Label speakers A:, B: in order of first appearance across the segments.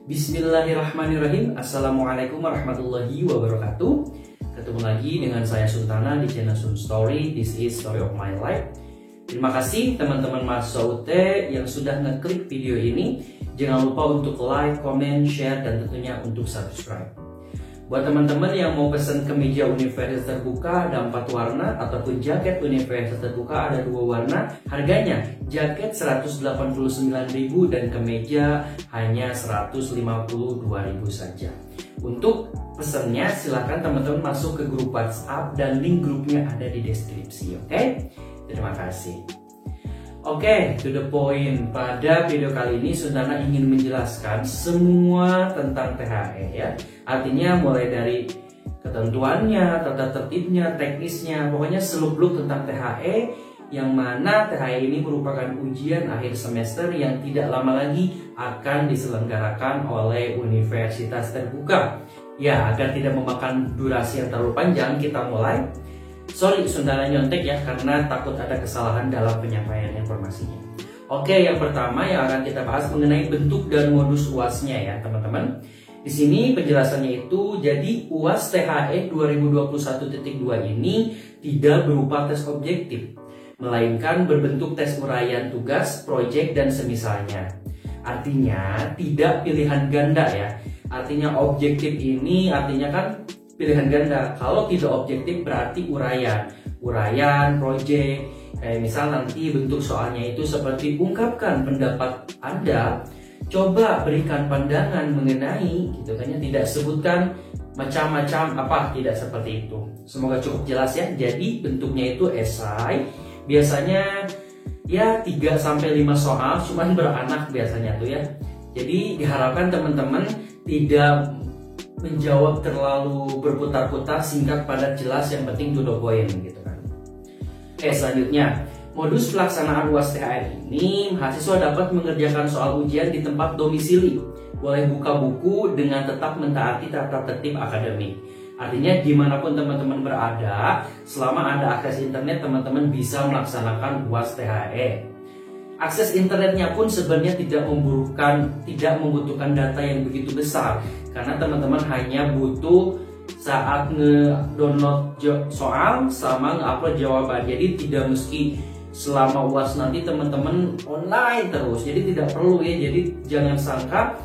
A: Bismillahirrahmanirrahim. Assalamualaikum warahmatullahi wabarakatuh. Ketemu lagi dengan saya Sultana di channel Sun Story. This is story of my life. Terima kasih teman-teman mahasiswa UT yang sudah ngeklik video ini. Jangan lupa untuk like, comment, share, dan tentunya untuk subscribe. Buat teman-teman yang mau pesan kemeja Universitas Terbuka ada 4 warna, ataupun jaket Universitas Terbuka ada 2 warna. Harganya jaket 189.000 dan kemeja hanya 152.000 saja. Untuk pesannya silahkan teman-teman masuk ke grup WhatsApp dan link grupnya ada di deskripsi. Oke? Terima kasih. Oke, to the point. Pada video kali ini Sultana ingin menjelaskan semua tentang THE ya. Artinya mulai dari ketentuannya, tata tertibnya, teknisnya, pokoknya seluk-beluk tentang THE, yang mana THE ini merupakan ujian akhir semester yang tidak lama lagi akan diselenggarakan oleh Universitas Terbuka. Ya, agar tidak memakan durasi yang terlalu panjang, kita mulai. Sorry, Sultana nyontek ya, karena takut ada kesalahan dalam penyampaian informasinya. Oke, yang pertama yang akan kita bahas mengenai bentuk dan modus UAS-nya ya teman-teman. Di sini penjelasannya itu, jadi UAS THE 2021.2 ini tidak berupa tes objektif, melainkan berbentuk tes uraian tugas, proyek, dan semisalnya. Artinya tidak pilihan ganda ya. Artinya objektif ini artinya kan pilihan ganda. Kalau tidak objektif berarti uraian, proyek. Kayak misal nanti bentuk soalnya itu seperti ungkapkan pendapat Anda, coba berikan pandangan mengenai, gitu kan ya, tidak sebutkan macam-macam apa, tidak seperti itu. Semoga cukup jelas ya. Jadi bentuknya itu esai, biasanya ya 3-5 soal, cuman beranak biasanya tuh ya. Jadi diharapkan teman-teman tidak menjawab terlalu berputar-putar, singkat, padat, jelas, yang penting to the point gitu kan. Selanjutnya, modus pelaksanaan UAS THE ini, mahasiswa dapat mengerjakan soal ujian di tempat domisili, boleh buka buku dengan tetap mentaati tata tertib akademik. Artinya dimanapun teman-teman berada, selama ada akses internet, teman-teman bisa melaksanakan UAS THE. Akses internetnya pun sebenarnya tidak membutuhkan data yang begitu besar, karena teman-teman hanya butuh saat nge-download soal sama nge-upload jawaban. Jadi tidak mesti selama UAS nanti teman-teman online terus, jadi tidak perlu ya. Jadi jangan sangka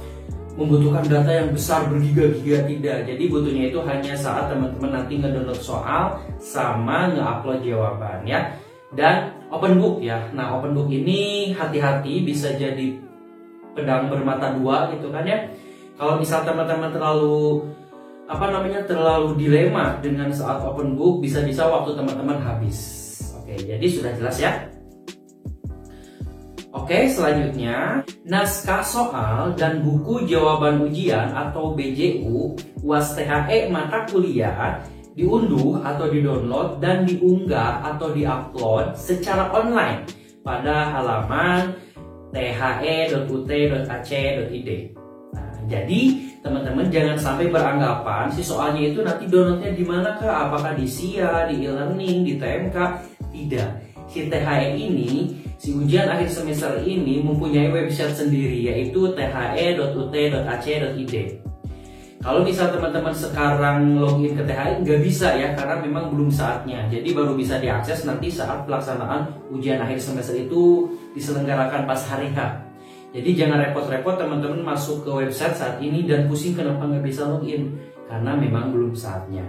A: membutuhkan data yang besar bergiga-giga, tidak. Jadi butuhnya itu hanya saat teman-teman nanti nge-download soal sama nge-upload jawaban ya. Dan open book ya. Nah, open book ini hati-hati, bisa jadi pedang bermata dua gitu kan ya. Kalau misal teman-teman terlalu dilema dengan saat open book, bisa-bisa waktu teman-teman habis. Oke, jadi sudah jelas ya. Oke, selanjutnya naskah soal dan buku jawaban ujian atau BJU UAS THE mata kuliah diunduh atau didownload dan diunggah atau diupload secara online pada halaman the.ut.ac.id. Nah, jadi teman-teman jangan sampai beranggapan si soalnya itu nanti downloadnya di mana kah? Apakah di SIA, di e-learning, di TMK? Tidak. Si THE ini, si ujian akhir semester ini mempunyai website sendiri, yaitu the.ut.ac.id. Kalau misal teman-teman sekarang login ke THE nggak bisa ya, karena memang belum saatnya. Jadi baru bisa diakses nanti saat pelaksanaan ujian akhir semester itu diselenggarakan pas hari H. Jadi jangan repot-repot teman-teman masuk ke website saat ini dan pusing kenapa nggak bisa login, karena memang belum saatnya.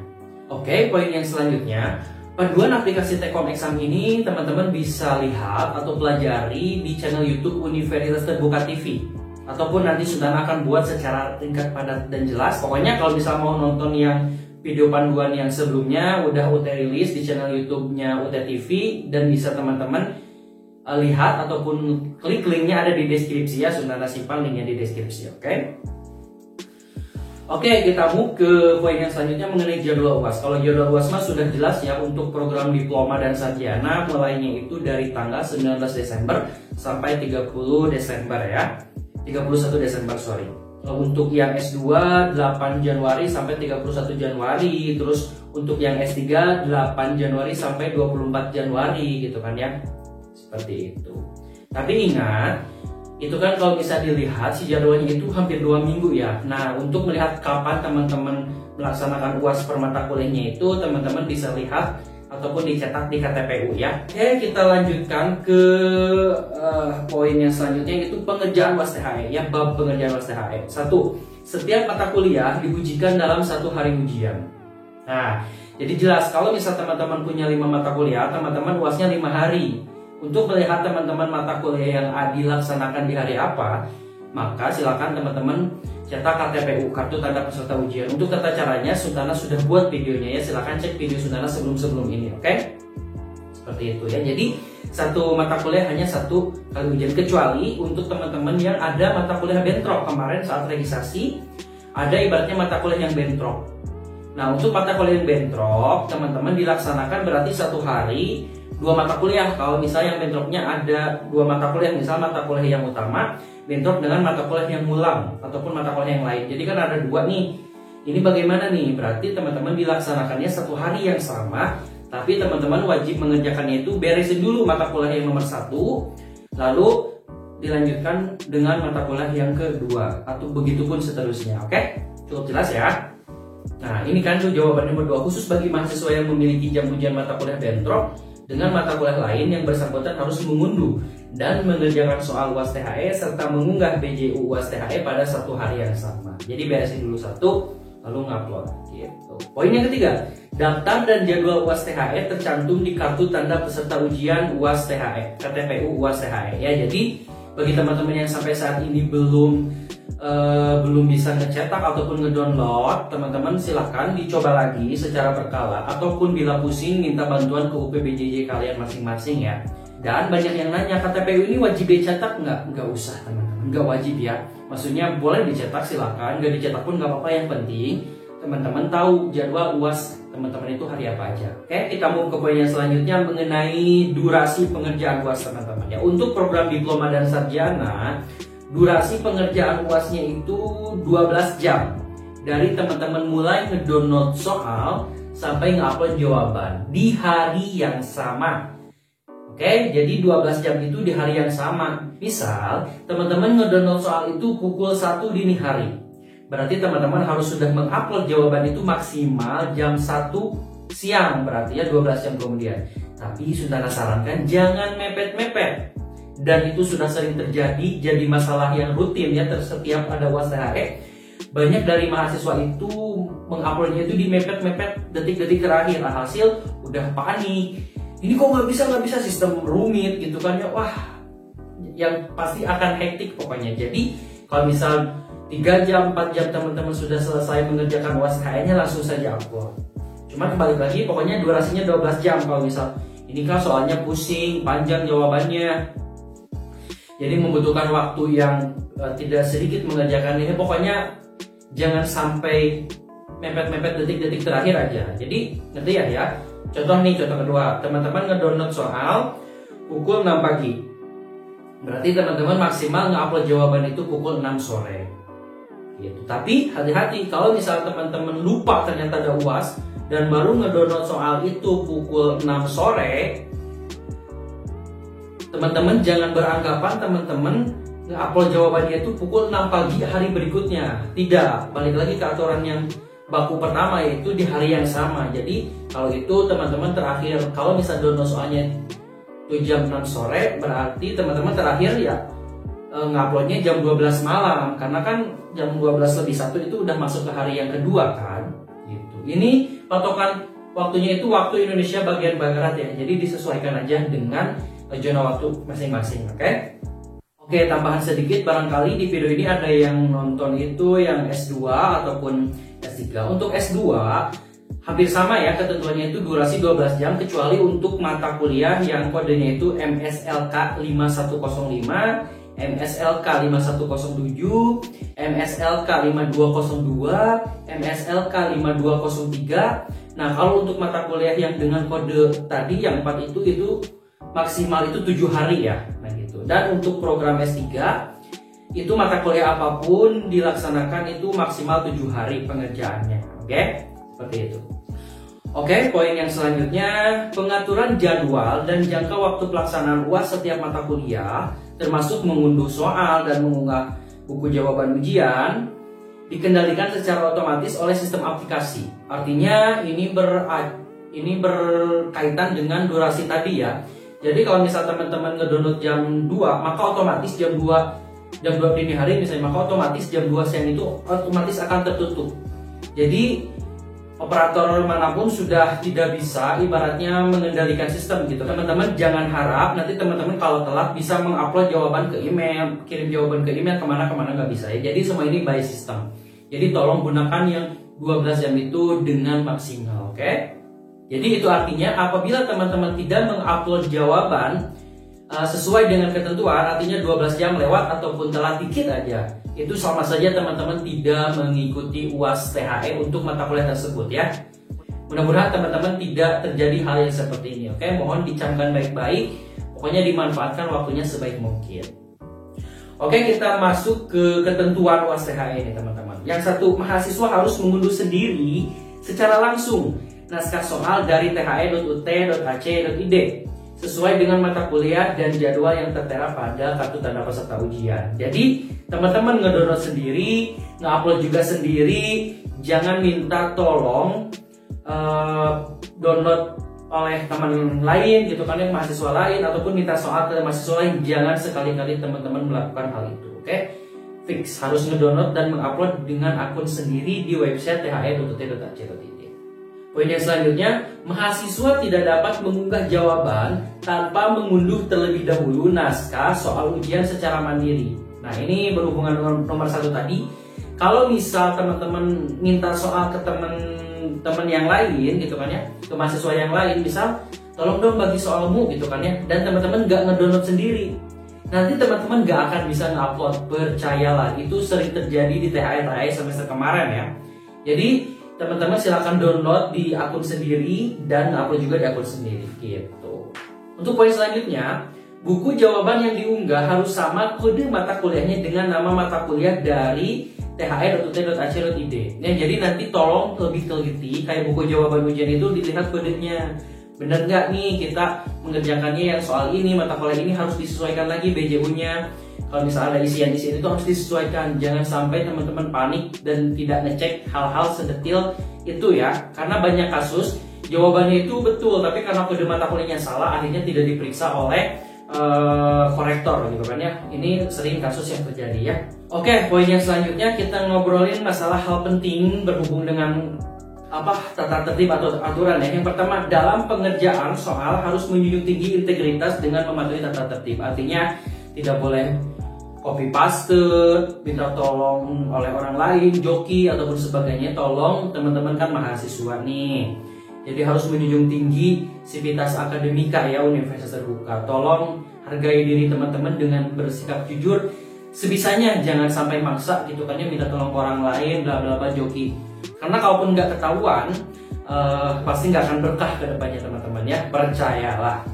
A: Oke, poin yang selanjutnya, panduan aplikasi T-Kom Exam ini teman-teman bisa lihat atau pelajari di channel YouTube Universitas Terbuka TV. Ataupun nanti Sultana akan buat secara ringkas, padat, dan jelas. Pokoknya kalau bisa mau nonton yang video panduan yang sebelumnya udah UT rilis di channel YouTube-nya UT TV, dan bisa teman-teman lihat ataupun klik linknya ada di deskripsi ya. Sultana simpan linknya di deskripsi. Oke, kita move ke poin yang selanjutnya mengenai jadwal UAS. Kalau jadwal UAS mah sudah jelas ya, untuk program diploma dan sarjana mulainya itu dari tanggal 19 Desember sampai 30 Desember ya. 31 Desember sorry. Untuk yang S2 8 Januari sampai 31 Januari. Terus untuk yang S3 8 Januari sampai 24 Januari gitu kan ya. Seperti itu. Tapi ingat, itu kan kalau bisa dilihat si jadwalnya itu hampir 2 minggu ya. Nah, untuk melihat kapan teman-teman melaksanakan UAS per mata kuliahnya itu, teman-teman bisa lihat ataupun dicetak di KTPU ya. Oke, kita lanjutkan ke poin yang selanjutnya, yaitu pengerjaan UAS THE ya, bab pengerjaan UAS THE. 1. Setiap mata kuliah diujikan dalam 1 hari ujian. Nah, jadi jelas kalau misal teman-teman punya 5 mata kuliah, teman-teman UASnya 5 hari. Untuk melihat teman-teman mata kuliah yang dilaksanakan di hari apa, maka silakan teman-teman cetak KTPU, kartu tanda peserta ujian. Untuk tata caranya Sultana sudah buat videonya ya, silakan cek video Sultana sebelum ini, oke? Seperti itu ya. Jadi 1 mata kuliah hanya 1 kali ujian, kecuali untuk teman-teman yang ada mata kuliah bentrok. Kemarin saat registrasi ada ibaratnya mata kuliah yang bentrok. Nah, untuk mata kuliah yang bentrok, teman-teman dilaksanakan berarti 1 hari 2 mata kuliah. Kalau misalnya yang bentroknya ada 2 mata kuliah, misal mata kuliah yang utama bentrok dengan mata kuliah yang ngulang ataupun mata kuliah yang lain. Jadi kan ada 2 nih. Ini bagaimana nih? Berarti teman-teman dilaksanakannya 1 hari yang sama, tapi teman-teman wajib mengerjakannya itu beresin dulu mata kuliah yang nomor 1, lalu dilanjutkan dengan mata kuliah yang kedua, atau begitupun seterusnya. Oke? Cukup jelas ya? Nah, ini kan tuh jawaban nomor 2, khusus bagi mahasiswa yang memiliki jam ujian mata kuliah bentrok dengan mata kuliah lain, yang bersangkutan harus mengunduh dan mengerjakan soal UAS THE serta mengunggah BJU UAS THE pada 1 hari yang sama. Jadi beresin dulu 1, lalu ngupload gitu. Poin yang ketiga, daftar dan jadwal UAS THE tercantum di kartu tanda peserta ujian UAS THE, KTPU UAS THE ya. Jadi bagi teman-teman yang sampai saat ini belum bisa ngecetak ataupun ngedownload, teman-teman silahkan dicoba lagi secara berkala, ataupun bila pusing minta bantuan ke UPBJJ kalian masing-masing ya. Dan banyak yang nanya, KTPU ini wajib dicetak nggak? Nggak usah teman-teman, nggak wajib ya. Maksudnya boleh dicetak silahkan, nggak dicetak pun nggak apa-apa. Yang penting teman-teman tahu jadwal UAS teman-teman itu hari apa aja. Oke, kita mau ke poin yang selanjutnya mengenai durasi pengerjaan UAS teman-teman ya. Untuk program diploma dan sarjana, durasi pengerjaan UASnya itu 12 jam. Dari teman-teman mulai ngedownload soal sampai nge-upload jawaban di hari yang sama. Oke, jadi 12 jam itu di hari yang sama. Misal, teman-teman ngedownload soal itu pukul 1 dini hari. Berarti teman-teman harus sudah mengupload jawaban itu maksimal jam 1 siang. Berarti ya 12 jam kemudian. Tapi Sultana sarankan jangan mepet-mepet. Dan itu sudah sering terjadi, jadi masalah yang rutin ya setiap ada UAS THE. Banyak dari mahasiswa itu menguploadnya itu di mepet-mepet detik-detik terakhir. Hasil udah panik. Ini kok nggak bisa sistem rumit gitu kan ya. Wah, yang pasti akan hektik pokoknya. Jadi kalau misal 3 jam, 4 jam teman-teman sudah selesai mengerjakan UAS THE-nya, langsung saja upload. Cuma kembali lagi pokoknya durasinya 12 jam. Kalau misal ini kan soalnya pusing, panjang jawabannya, jadi membutuhkan waktu yang tidak sedikit mengerjakan ini. Pokoknya jangan sampai mepet-mepet detik-detik terakhir aja. Jadi ngerti ya? Contoh kedua, teman-teman ngedownload soal pukul 6 pagi. Berarti teman-teman maksimal nge-upload jawaban itu pukul 6 sore. Gitu. Tapi hati-hati kalau misal teman-teman lupa ternyata ada UAS dan baru ngedownload soal itu pukul 6 sore, teman-teman jangan beranggapan teman-teman nge-upload jawabannya itu pukul 6 pagi hari berikutnya. Tidak, balik lagi ke aturan yang baku pertama, yaitu di hari yang sama. Jadi kalau itu teman-teman terakhir, kalau misal download soalnya itu jam 6 sore, berarti teman-teman terakhir ya nguploadnya jam 12 malam. Karena kan jam 12 lebih 1 itu udah masuk ke hari yang kedua kan gitu. Ini patokan waktunya itu waktu Indonesia bagian barat ya. Jadi disesuaikan aja dengan zona waktu masing-masing, oke, tambahan sedikit, barangkali di video ini ada yang nonton itu yang S2 ataupun S3. Untuk S2 hampir sama ya ketentuannya, itu durasi 12 jam kecuali untuk mata kuliah yang kodenya itu MSLK 5105, MSLK 5107, MSLK 5202, MSLK 5203. Nah, kalau untuk mata kuliah yang dengan kode tadi yang 4 itu maksimal itu 7 hari ya. Nah gitu. Dan untuk program S3 itu mata kuliah apapun dilaksanakan itu maksimal 7 hari pengerjaannya. Oke? Seperti itu. Oke, poin yang selanjutnya, pengaturan jadwal dan jangka waktu pelaksanaan UAS setiap mata kuliah termasuk mengunduh soal dan mengunggah buku jawaban ujian, dikendalikan secara otomatis oleh sistem aplikasi. Artinya ini berkaitan dengan durasi tadi ya. Jadi kalau misal teman-teman ngedownload jam 2, maka otomatis jam 2 dini hari misalnya, maka otomatis jam 2 siang itu otomatis akan tertutup. Jadi operator manapun sudah tidak bisa ibaratnya mengendalikan sistem gitu. Teman-teman jangan harap nanti teman-teman kalau telat bisa mengupload jawaban ke email, kirim jawaban ke email kemana-kemana, nggak bisa ya. Jadi semua ini by system. Jadi tolong gunakan yang 12 jam itu dengan maksimal, oke? Jadi itu artinya apabila teman-teman tidak mengupload jawaban sesuai dengan ketentuan, artinya 12 jam lewat ataupun telat dikit aja, itu sama saja teman-teman tidak mengikuti UAS THE untuk mata kuliah tersebut ya. Mudah-mudahan teman-teman tidak terjadi hal yang seperti ini, oke? Mohon dicamkan baik-baik, pokoknya dimanfaatkan waktunya sebaik mungkin. Oke, kita masuk ke ketentuan UAS THE ini teman-teman. Yang satu, mahasiswa harus mengunduh sendiri secara langsung naskah soal dari the.ut.ac.id sesuai dengan mata kuliah dan jadwal yang tertera pada kartu tanda peserta ujian. Jadi teman-teman ngedownload sendiri, nge-upload juga sendiri, jangan minta tolong download oleh teman lain gitu kan, yang mahasiswa lain, ataupun minta soal ke mahasiswa lain. Jangan sekali-kali teman-teman melakukan hal itu, oke? Fix harus ngedownload dan mengupload dengan akun sendiri di website the.ut.ac.id. Poin yang selanjutnya, mahasiswa tidak dapat mengunggah jawaban tanpa mengunduh terlebih dahulu naskah soal ujian secara mandiri. Nah, ini berhubungan dengan nomor 1 tadi. Kalau misal teman-teman minta soal ke teman-teman yang lain gitu kan ya, ke mahasiswa yang lain, misal tolong dong bagi soalmu gitu kan ya, dan teman-teman nggak ngedownload sendiri, nanti teman-teman nggak akan bisa ngupload. Percayalah, itu sering terjadi di THE semester kemarin ya. Jadi teman-teman silahkan download di akun sendiri dan upload juga di akun sendiri gitu. Untuk poin selanjutnya, buku jawaban yang diunggah harus sama kode mata kuliahnya dengan nama mata kuliah dari the.ut.ac.id. Nah, jadi nanti tolong lebih teliti, kayak buku jawaban ujian itu dilihat kodenya. Bener nggak nih kita mengerjakannya yang soal ini, mata kuliah ini harus disesuaikan lagi BJU-nya. Kalau misalnya ada isian-isian itu harus disesuaikan. Jangan sampai teman-teman panik dan tidak ngecek hal-hal sedetil itu ya. Karena banyak kasus jawabannya itu betul, tapi karena kode mata kuliahnya salah, akhirnya tidak diperiksa oleh korektor gitu kan ya. Ini sering kasus yang terjadi ya. Oke, poin yang selanjutnya kita ngobrolin masalah hal penting berhubung dengan tata tertib atau aturan ya. Yang pertama, dalam pengerjaan soal harus menjunjung tinggi integritas dengan mematuhi tata tertib. Artinya tidak boleh copy paste, minta tolong oleh orang lain, joki ataupun sebagainya. Tolong, teman-teman kan mahasiswa nih, jadi harus menjunjung tinggi sivitas akademika ya, universitas terbuka. Tolong hargai diri teman-teman dengan bersikap jujur sebisanya, jangan sampai maksa gitu kan ya, minta tolong ke orang lain, bla bla bla, joki. Karena kalaupun nggak ketahuan, pasti nggak akan berkah ke depannya teman-teman ya, percayalah.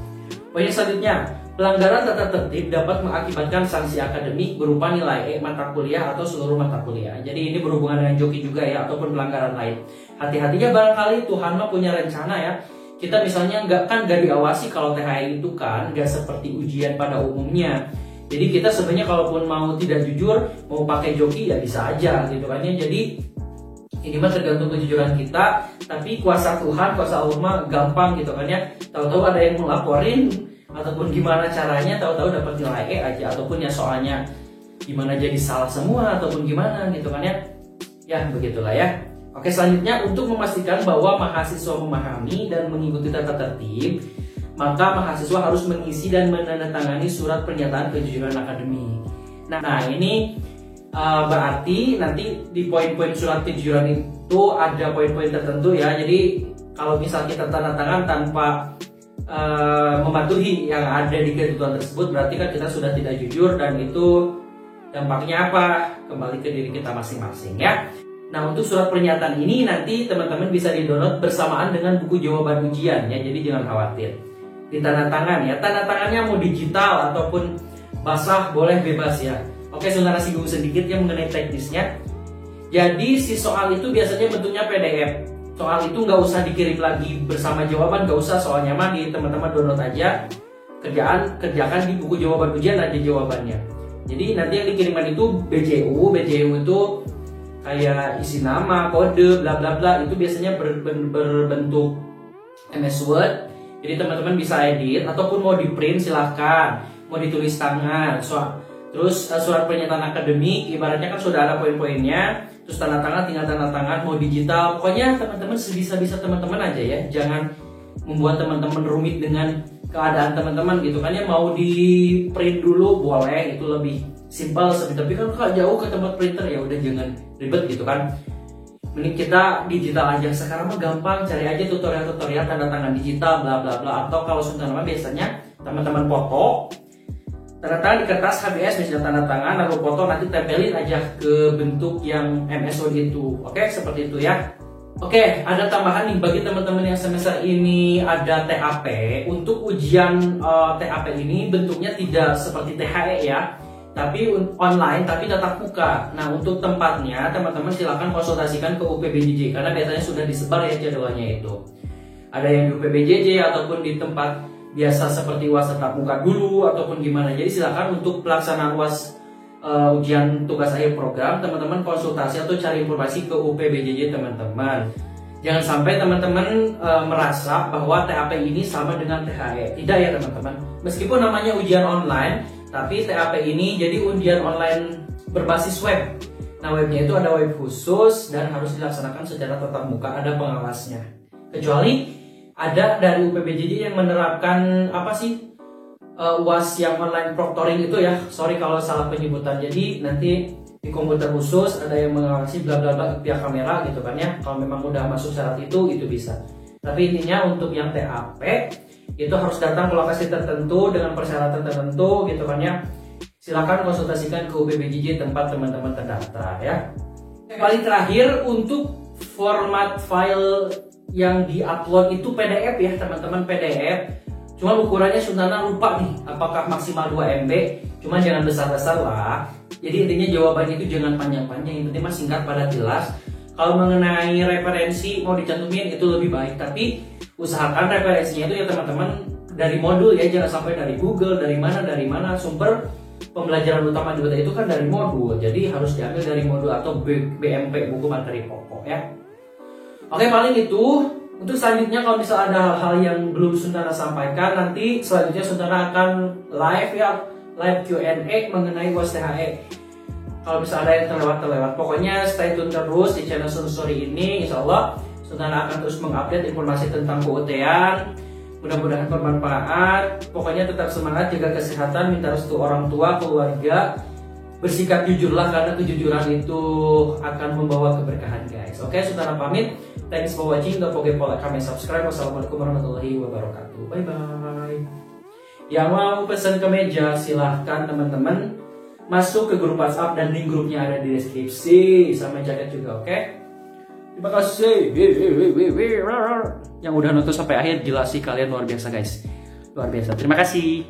A: Poin selanjutnya, pelanggaran tata tertib dapat mengakibatkan sanksi akademik berupa nilai mata kuliah atau seluruh mata kuliah. Jadi ini berhubungan dengan joki juga ya, ataupun pelanggaran lain. Hati-hatinya, barangkali Tuhan mah punya rencana ya. Kita misalnya nggak diawasi. Kalau THE itu kan nggak seperti ujian pada umumnya. Jadi kita sebenarnya kalaupun mau tidak jujur, mau pakai joki ya bisa aja gitu kan ya. Jadi ini mah tergantung kejujuran kita. Tapi kuasa Tuhan, kuasa Allah mah gampang gitu kan ya. Tahu-tahu ada yang melaporin ataupun gimana caranya, tahu-tahu dapat nilai E aja, ataupun ya soalnya gimana jadi salah semua ataupun gimana gitu kan ya. Ya begitulah ya. Oke, selanjutnya untuk memastikan bahwa mahasiswa memahami dan mengikuti tata tertib, maka mahasiswa harus mengisi dan menandatangani surat pernyataan kejujuran akademik. Nah ini berarti nanti di poin-poin surat kejujuran itu ada poin-poin tertentu ya. Jadi kalau misal kita tanda tangan tanpa mematuhi yang ada di ketentuan tersebut, berarti kan kita sudah tidak jujur, dan itu dampaknya apa? Kembali ke diri kita masing-masing ya. Nah, untuk surat pernyataan ini nanti teman-teman bisa di-download bersamaan dengan buku jawaban ujian ya. Jadi jangan khawatir. Di tanda tangan ya. Tanda tangannya mau digital ataupun basah boleh, bebas ya. Oke, sebentar singgung sedikit ya mengenai teknisnya. Jadi si soal itu biasanya bentuknya PDF. Soal itu nggak usah dikirim lagi bersama jawaban, nggak usah, soalnya mah di teman-teman download aja. kerjakan di buku jawaban ujian aja jawabannya. Jadi nanti yang dikirimkan itu BJU itu kayak isi nama, kode, bla bla bla, itu biasanya berbentuk MS Word. Jadi teman-teman bisa edit ataupun mau di print silahkan, mau ditulis tangan. Terus surat pernyataan akademik ibaratnya kan sudah ada poin-poinnya, terus tanda tangan tinggal tanda tangan, mau digital. Pokoknya teman-teman sebisa-bisa teman-teman aja ya, jangan membuat teman-teman rumit dengan keadaan teman-teman gitu kan ya. Mau di print dulu boleh, itu lebih simpel, tapi kan kalau jauh ke tempat printer ya udah jangan ribet gitu kan. Mending kita digital aja. Sekarang mah gampang, cari aja tutorial tanda tangan digital bla bla bla. Atau kalau sudah lama biasanya teman-teman foto tanda tangan di kertas HBS misalnya tanda tangan, lalu foto nanti tempelin aja ke bentuk yang MS Word itu. Oke, seperti itu ya. Oke, ada tambahan nih bagi teman-teman yang semester ini ada TAP. Untuk ujian TAP ini bentuknya tidak seperti THE ya, tapi online, tapi tatap muka. Nah, untuk tempatnya teman-teman silakan konsultasikan ke UPBJJ karena biasanya sudah disebar ya jadwalnya itu. Ada yang di UPBJJ ataupun di tempat biasa seperti UAS tatap muka dulu ataupun gimana. Jadi silakan untuk pelaksanaan UAS ujian tugas akhir program teman-teman konsultasi atau cari informasi ke UPBJJ teman-teman. Jangan sampai teman-teman merasa bahwa TAP ini sama dengan THE. Tidak ya teman-teman. Meskipun namanya ujian online, tapi TAP ini jadi ujian online berbasis web. Nah, webnya itu ada web khusus dan harus dilaksanakan secara tatap muka, ada pengawasnya. Kecuali ada dari UPBJJ yang menerapkan UAS yang online proctoring itu ya. Sorry kalau salah penyebutan. Jadi nanti di komputer khusus ada yang mengawasi bla bla bla pihak kamera gitu kan ya. Kalau memang udah masuk syarat itu bisa. Tapi intinya untuk yang TAP itu harus datang ke lokasi tertentu dengan persyaratan tertentu gitu kan ya. Silakan konsultasikan ke UPBJJ tempat teman-teman terdaftar ya. Paling terakhir untuk format file yang diupload itu PDF ya teman-teman, PDF. Cuma ukurannya Suntana lupa nih apakah maksimal 2 MB. Cuma jangan besar-besar lah. Jadi intinya jawabannya itu jangan panjang-panjang, yang penting mah singkat padat jelas. Kalau mengenai referensi mau dicantumin itu lebih baik, tapi usahakan referensinya itu ya teman-teman dari modul ya, jangan sampai dari Google, dari mana. Sumber pembelajaran utama juga itu kan dari modul, jadi harus diambil dari modul atau BMP, buku materi pokok ya. Oke, paling itu. Untuk selanjutnya kalau misalnya ada hal-hal yang belum Suntana sampaikan, nanti selanjutnya Suntana akan live ya, live Q&A mengenai UAS THE. Kalau misalnya ada yang terlewat, pokoknya stay tune terus di channel Sun Story ini. Insya Allah Suntana akan terus mengupdate informasi tentang keUT-an. Mudah-mudahan bermanfaat. Pokoknya tetap semangat, jaga kesehatan, minta restu orang tua, keluarga. Bersikap jujurlah karena kejujuran itu akan membawa keberkahan guys. Oke, Suntana pamit. Thanks for watching. Don't forget to like, comment, subscribe. Wassalamualaikum warahmatullahi wabarakatuh. Bye bye. Yang mau pesan kemeja silahkan teman-teman masuk ke grup WhatsApp dan link grupnya ada di deskripsi sama jaket juga. Oke. Terima kasih. Yang udah nonton sampai akhir, gila sih kalian, luar biasa guys. Luar biasa. Terima kasih.